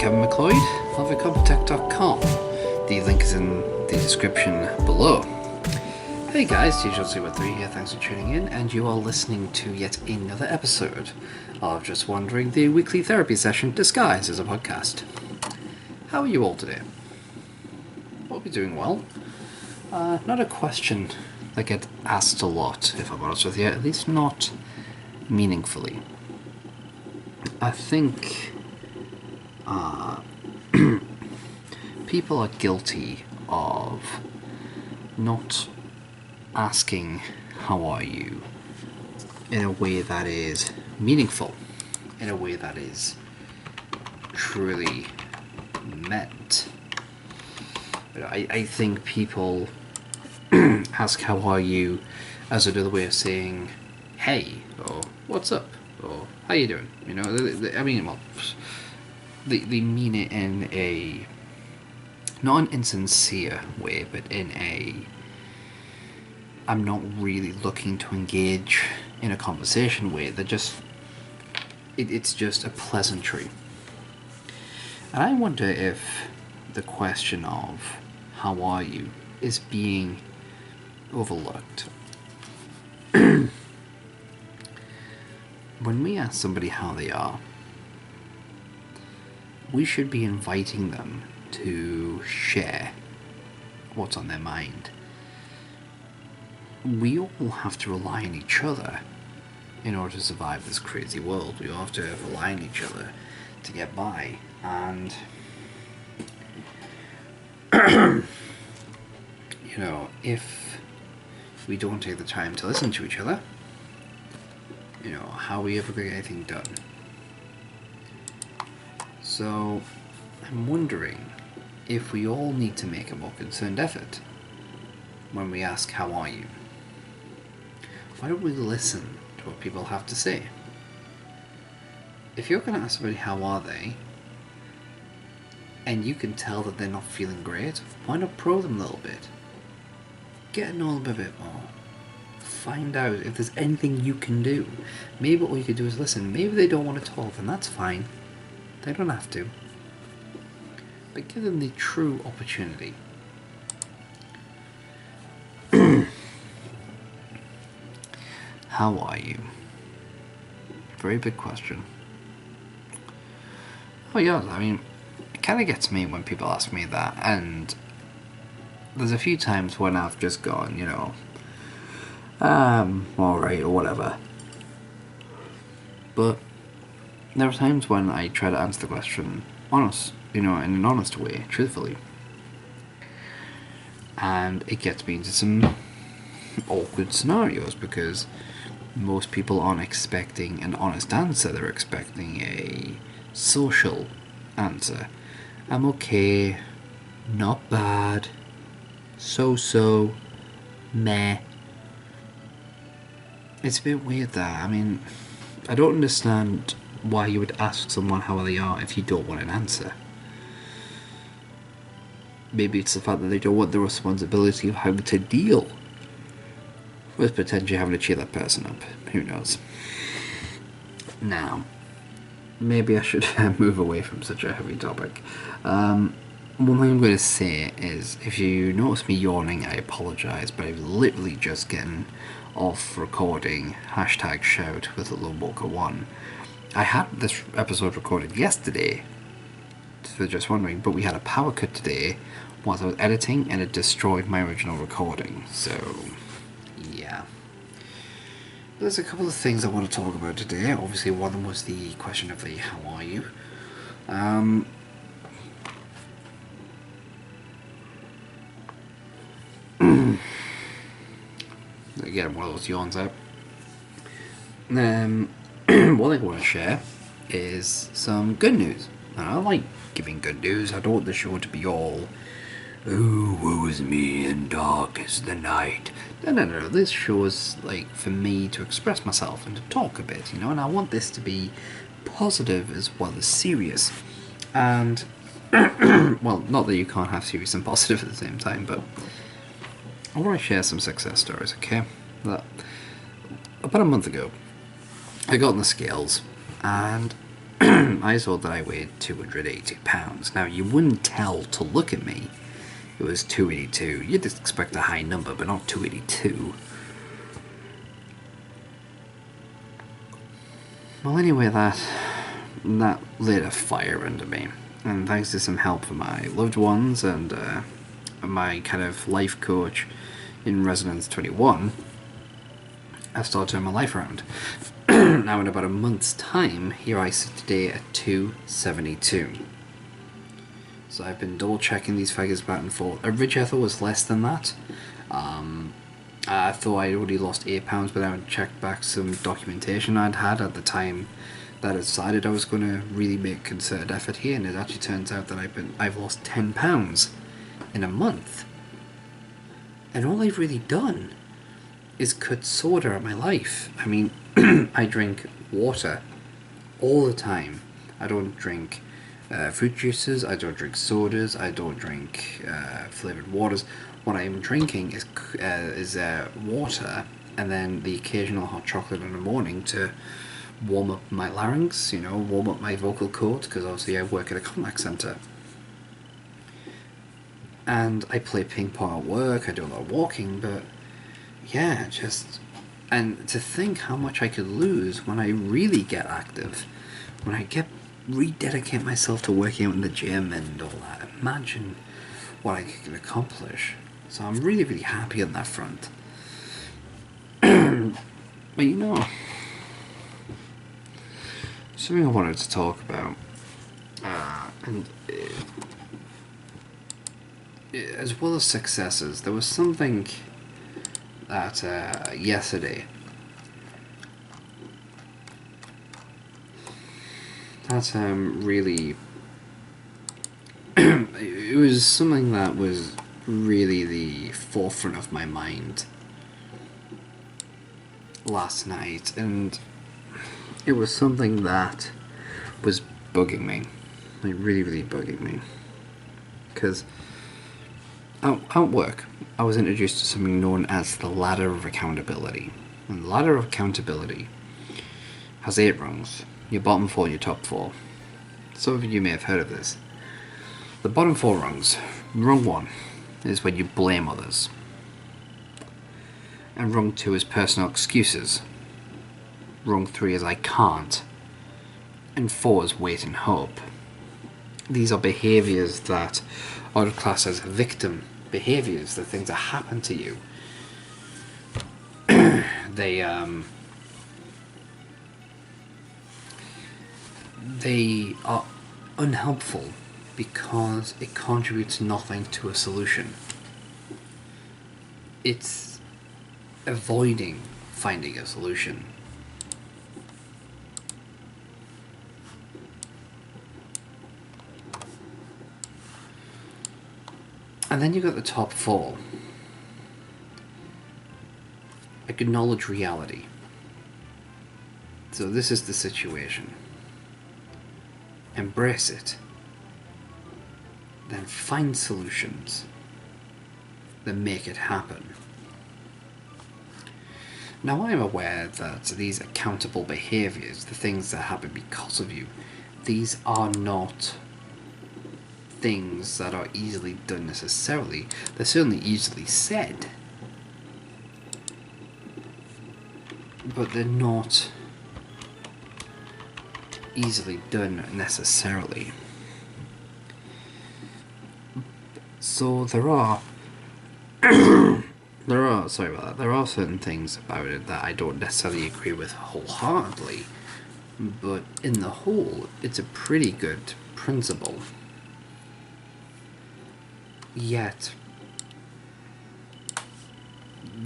Kevin McLeod of Incompetech.com. The link is in the description below. Hey guys, TJ03 here, thanks for tuning in, and you are listening to yet another episode of Just Wondering, the weekly therapy session disguised as a podcast. How are you all today? Hope you're doing well. Not a question that gets asked a lot, if I'm honest with you, at least not meaningfully. I think people are guilty of not asking how are you in a way that is meaningful, in a way that is truly meant. I think people ask how are you as another way of saying hey, or what's up, or how you doing, you know. They mean it in a not an insincere way, but in a I'm not really looking to engage in a conversation way. They're just it's just a pleasantry. And I wonder if the question of how are you is being overlooked. When we ask somebody how they are, we should be inviting them to share what's on their mind. We all have to rely on each other in order to survive this crazy world. We all have to rely on each other to get by. And you know, if we don't take the time to listen to each other, you know, how are we ever going to get anything done? So I'm wondering if we all need to make a more concerned effort when we ask how are you. Why don't we listen to what people have to say? If you're going to ask somebody how are they, and you can tell that they're not feeling great, why not probe them a little bit? Get to know them a bit more. Find out if there's anything you can do. Maybe all you could do is listen. Maybe they don't want to talk, and that's fine. They don't have to. But give them the true opportunity. How are you? Very big question. Oh yeah, I mean, it kind of gets me when people ask me that, and there's a few times when I've just gone, you know, alright, or whatever. But there are times when I try to answer the question in an honest way, truthfully. And it gets me into some awkward scenarios because most people aren't expecting an honest answer, they're expecting a social answer. I'm okay, not bad, so, meh. It's a bit weird that, I mean, I don't understand why you would ask someone how they are if you don't want an answer. Maybe it's the fact that they don't want the responsibility of having to deal with potentially having to cheer that person up. Who knows? Now, maybe I should move away from such a heavy topic. One thing I'm going to say is, if you notice me yawning, I apologise, but I've literally just gotten off recording #shout with Lowwalker1. I had this episode recorded yesterday, for Just Wondering, but we had a power cut today whilst I was editing, and it destroyed my original recording, so yeah. There's a couple of things I want to talk about today. Obviously one of them was the question of the how are you. Again, one of those yawns out. One thing I want to share is some good news. And I like giving good news. I don't want the show to be all, oh, woe is me and dark is the night. No. This show is like for me to express myself and to talk a bit, you know, and I want this to be positive as well as serious. And, well, not that you can't have serious and positive at the same time, but I want to share some success stories, okay? That, about a month ago, I got on the scales, and I thought that I weighed 280 pounds. Now, you wouldn't tell to look at me. It was 282. You'd expect a high number, but not 282. Well, anyway, that lit a fire under me. And thanks to some help from my loved ones and my kind of life coach in Resonance 21, I started turning my life around. Now in about a month's time, here I sit today at 272. So I've been double checking these figures back and forth. Originally I thought it was less than that. I thought I'd already lost 8 pounds, but I checked back some documentation I'd had at the time that I decided I was going to really make concerted effort here, and it actually turns out that I've lost 10 pounds in a month. And all I've really done is cut soda out of my life. I mean, I drink water all the time. I don't drink fruit juices, I don't drink sodas, I don't drink flavoured waters. What I'm drinking is water, and then the occasional hot chocolate in the morning to warm up my larynx, warm up my vocal cords, because obviously I work at a contact centre. And I play ping pong at work, I do a lot of walking, but yeah, and to think how much I could lose when I really get active, when I rededicate myself to working out in the gym and all that. Imagine what I could accomplish. So I'm really, really happy on that front. But something I wanted to talk about, and as well as successes, there was something that yesterday that really it was something that was really the forefront of my mind last night, and it was something that was bugging me, like really, really bugging me, because at work I was introduced to something known as the ladder of accountability. And the ladder of accountability has 8 rungs, your bottom 4 and your top 4. Some of you may have heard of this. The bottom 4 rungs, rung 1 is when you blame others, and rung 2 is personal excuses, rung 3 is I can't, and 4 is wait and hope. These are behaviours that are classed as victim behaviours, the things that happen to you. They are unhelpful because it contributes nothing to a solution. It's avoiding finding a solution. And then you've got the top 4. Acknowledge reality. So this is the situation. Embrace it. Then find solutions that make it happen. Now I am aware that these accountable behaviours, the things that happen because of you, these are not things that are easily done necessarily. They're certainly easily said, but they're not easily done necessarily. So there are there are certain things about it that I don't necessarily agree with wholeheartedly, but in the whole it's a pretty good principle. Yet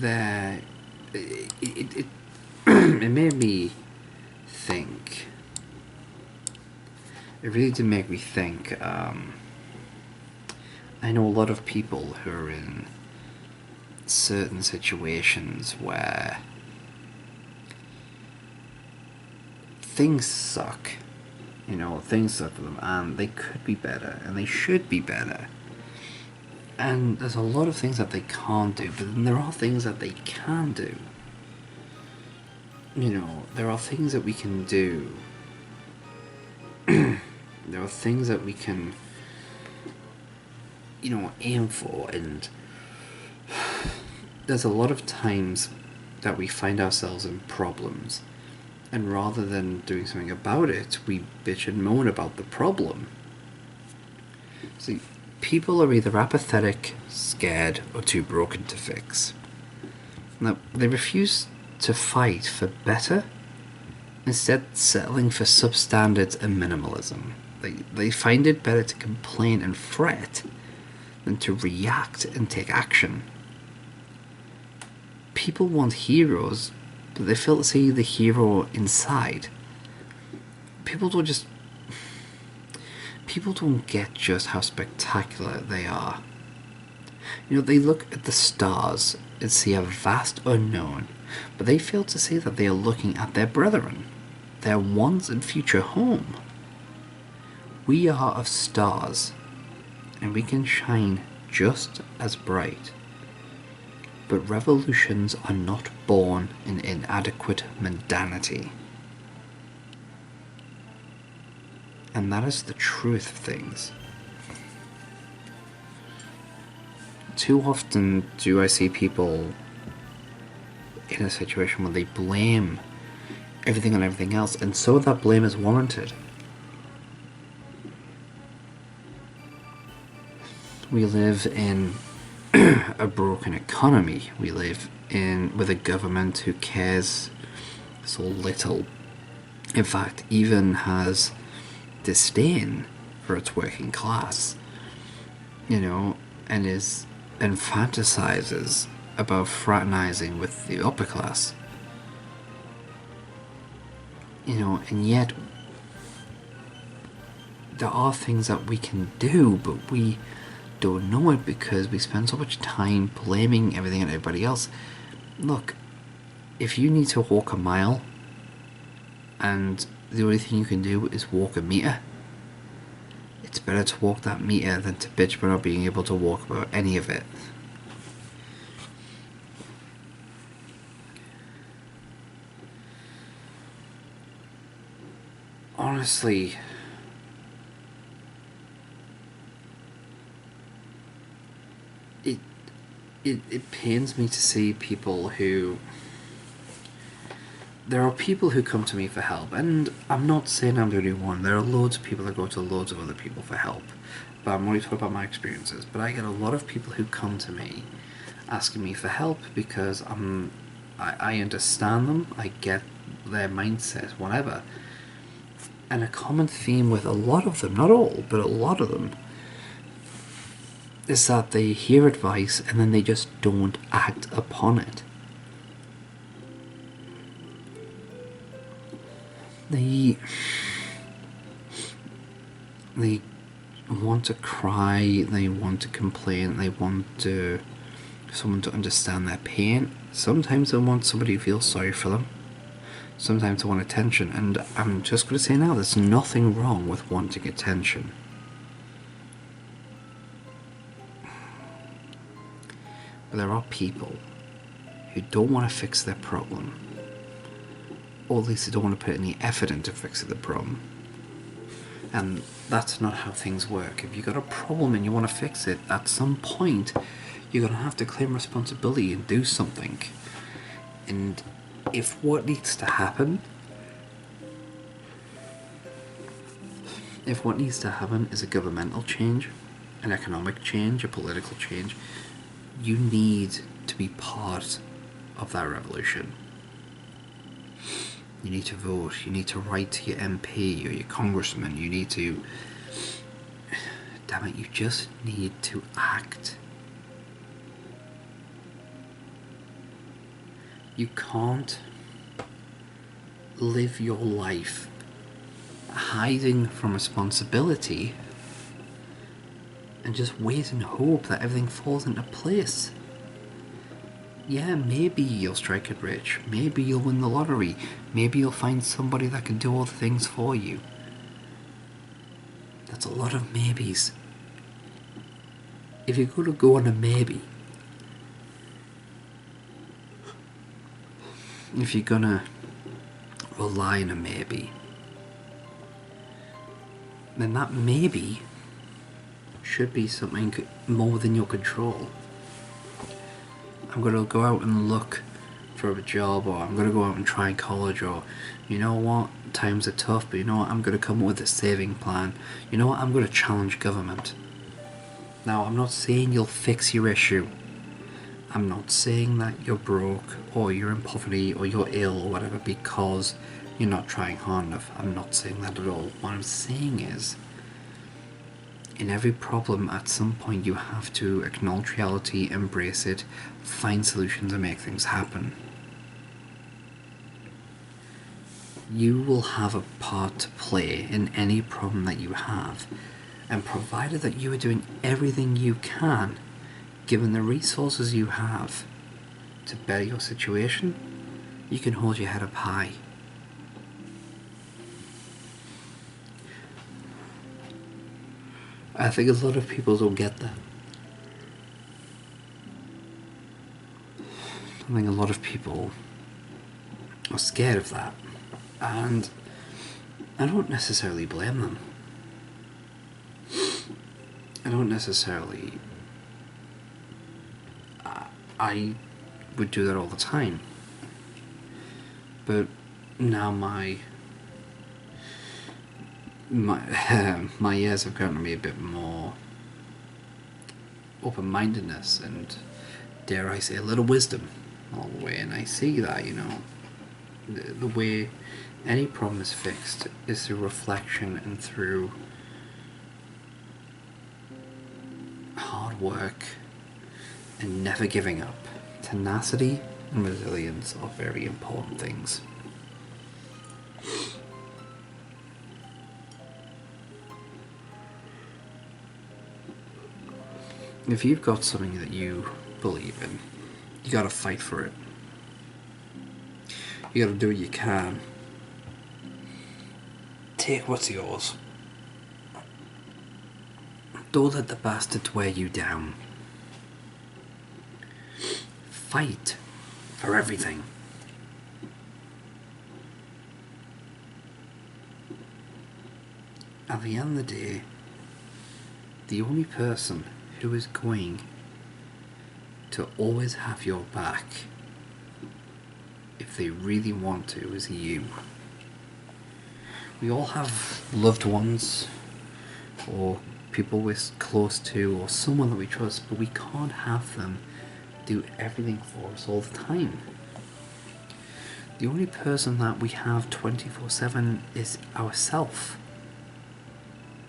it made me think. It really did make me think. I know a lot of people who are in certain situations where things suck. Things suck for them, and they could be better, and they should be better. And there's a lot of things that they can't do, but then there are things that they can do. There are things that we can do there are things that we can, aim for, and there's a lot of times that we find ourselves in problems, and rather than doing something about it, we bitch and moan about the problem. See, people are either apathetic, scared, or too broken to fix. Now, they refuse to fight for better, instead settling for substandards and minimalism. They find it better to complain and fret than to react and take action. People want heroes, but they fail to see the hero inside. People don't get just how spectacular they are. They look at the stars and see a vast unknown, but they fail to see that they are looking at their brethren, their once and future home. We are of stars, and we can shine just as bright. But revolutions are not born in inadequate mundanity. And that is the truth of things. Too often do I see people in a situation where they blame everything on everything else, and some of that blame is warranted. We live in a broken economy. We live with a government who cares so little. In fact, even has disdain for its working class. And fantasizes about fraternizing with the upper class. And yet there are things that we can do, but we don't know it because we spend so much time blaming everything and everybody else. Look, if you need to walk a mile and the only thing you can do is walk a meter, it's better to walk that meter than to bitch about not being able to walk about any of it. Honestly, it pains me to see people who... There are people who come to me for help, and I'm not saying I'm the only one. There are loads of people that go to loads of other people for help, but I'm only talking about my experiences. But I get a lot of people who come to me asking me for help because I understand them, I get their mindset, whatever. And a common theme with a lot of them, not all, but a lot of them, is that they hear advice and then they just don't act upon it. They want to cry, they want to complain, they want someone to understand their pain. Sometimes they want somebody who feels sorry for them. Sometimes they want attention, and I'm just going to say now, there's nothing wrong with wanting attention. But there are people who don't want to fix their problem, or at least they don't want to put any effort into fixing the problem. And that's not how things work. If you've got a problem and you want to fix it, at some point you're going to have to claim responsibility and do something. And if what needs to happen is a governmental change, an economic change, a political change, you need to be part of that revolution. You need to vote, you need to write to your MP or your congressman, you need to... Damn it, you just need to act. You can't live your life hiding from responsibility and just wait and hope that everything falls into place. Yeah, maybe you'll strike it rich, maybe you'll win the lottery, maybe you'll find somebody that can do all the things for you. That's a lot of maybes. If you're going to go on a maybe, if you're going to rely on a maybe, then that maybe should be something more within your control. I'm going to go out and look for a job, or I'm going to go out and try college, or you know what, times are tough, but you know what, I'm going to come up with a saving plan. You know what, I'm going to challenge government. Now, I'm not saying you'll fix your issue. I'm not saying that you're broke, or you're in poverty, or you're ill, or whatever, because you're not trying hard enough. I'm not saying that at all. What I'm saying is, in every problem, at some point you have to acknowledge reality, embrace it, find solutions, and make things happen. You will have a part to play in any problem that you have, and provided that you are doing everything you can, given the resources you have, to better your situation, you can hold your head up high. I think a lot of people don't get that. I think a lot of people are scared of that, and I don't necessarily blame them. I don't necessarily... I would do that all the time. But now my years have gotten me a bit more open-mindedness and, dare I say, a little wisdom all the way, and I see that, you know, the way any problem is fixed is through reflection and through hard work and never giving up. Tenacity and resilience are very important things. If you've got something that you believe in, you gotta fight for it. You gotta do what you can. Take what's yours. Don't let the bastards wear you down. Fight for everything. At the end of the day, the only person who is going to always have your back, if they really want to, is you. We all have loved ones, or people we're close to, or someone that we trust, but we can't have them do everything for us all the time. The only person that we have 24/7 is ourselves.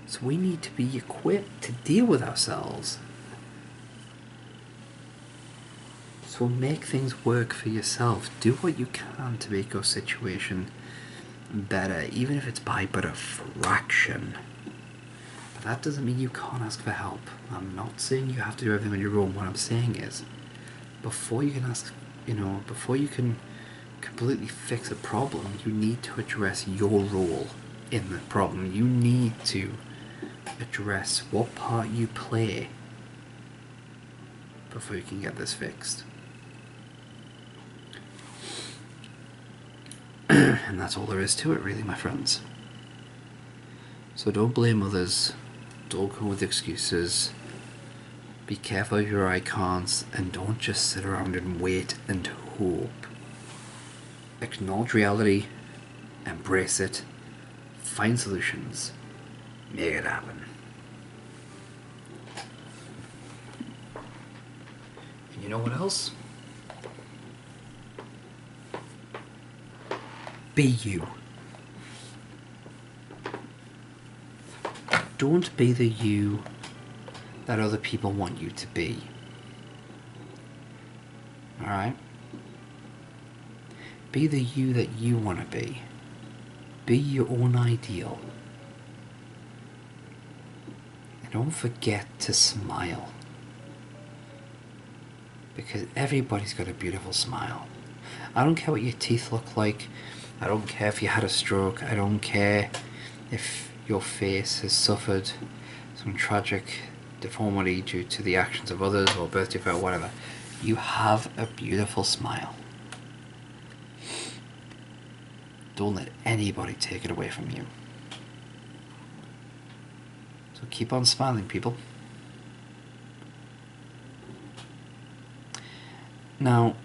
So we need to be equipped to deal with ourselves. So make things work for yourself. Do what you can to make your situation better, even if it's by but a fraction. But that doesn't mean you can't ask for help. I'm not saying you have to do everything on your own. What I'm saying is, before you can ask, before you can completely fix a problem, you need to address your role in the problem. You need to address what part you play before you can get this fixed. And that's all there is to it, really, my friends. So don't blame others, don't come with excuses, be careful of your icons, and don't just sit around and wait and hope. Acknowledge reality, embrace it, find solutions, make it happen. And you know what else? Be you. Don't be the you that other people want you to be. Alright? Be the you that you want to be. Be your own ideal. And don't forget to smile. Because everybody's got a beautiful smile. I don't care what your teeth look like. I don't care if you had a stroke. I don't care if your face has suffered some tragic deformity due to the actions of others or birth defect or whatever. You have a beautiful smile. Don't let anybody take it away from you. So keep on smiling, people. Now,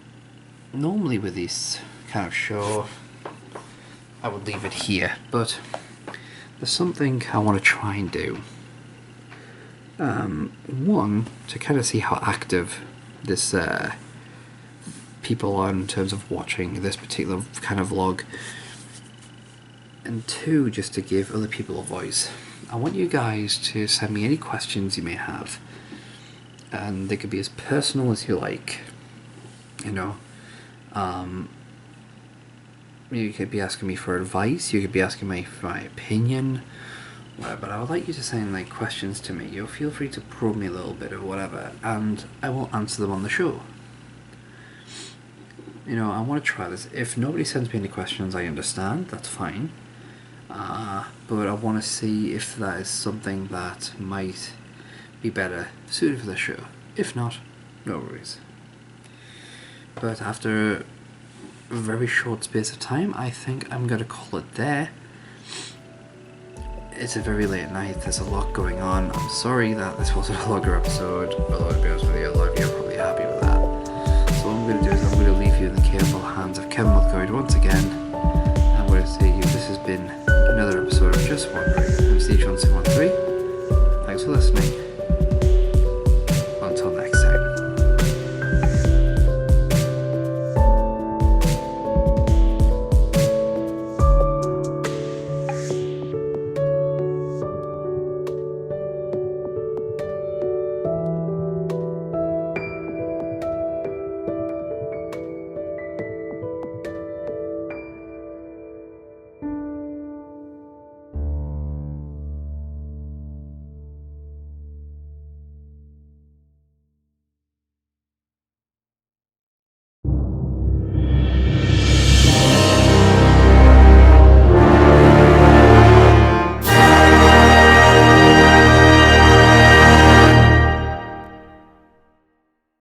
normally with this kind of show, I would leave it here, but there's something I want to try and do. One, to kind of see how active this people are in terms of watching this particular kind of vlog, and two, just to give other people a voice. I want you guys to send me any questions you may have, and they could be as personal as you like. You know, you could be asking me for advice, you could be asking me for my opinion, whatever, but I would like you to send like questions to me. You'll feel free to probe me a little bit or whatever, and I will answer them on the show. You know, I want to try this. If nobody sends me any questions, I understand, that's fine. But I want to see if that is something that might be better suited for the show. If not, no worries. But after a very short space of time, I think I'm going to call it there. It's a very late night, there's a lot going on. I'm sorry that this wasn't a longer episode, although to be honest with you, a lot of you are probably happy with that. So what I'm going to do is I'm going to leave you in the capable hands of Kevin Mulcahy once again. I'm going to say to you, this has been another episode of Just Wondering. I'm Steve Johnson 13. Thanks for listening.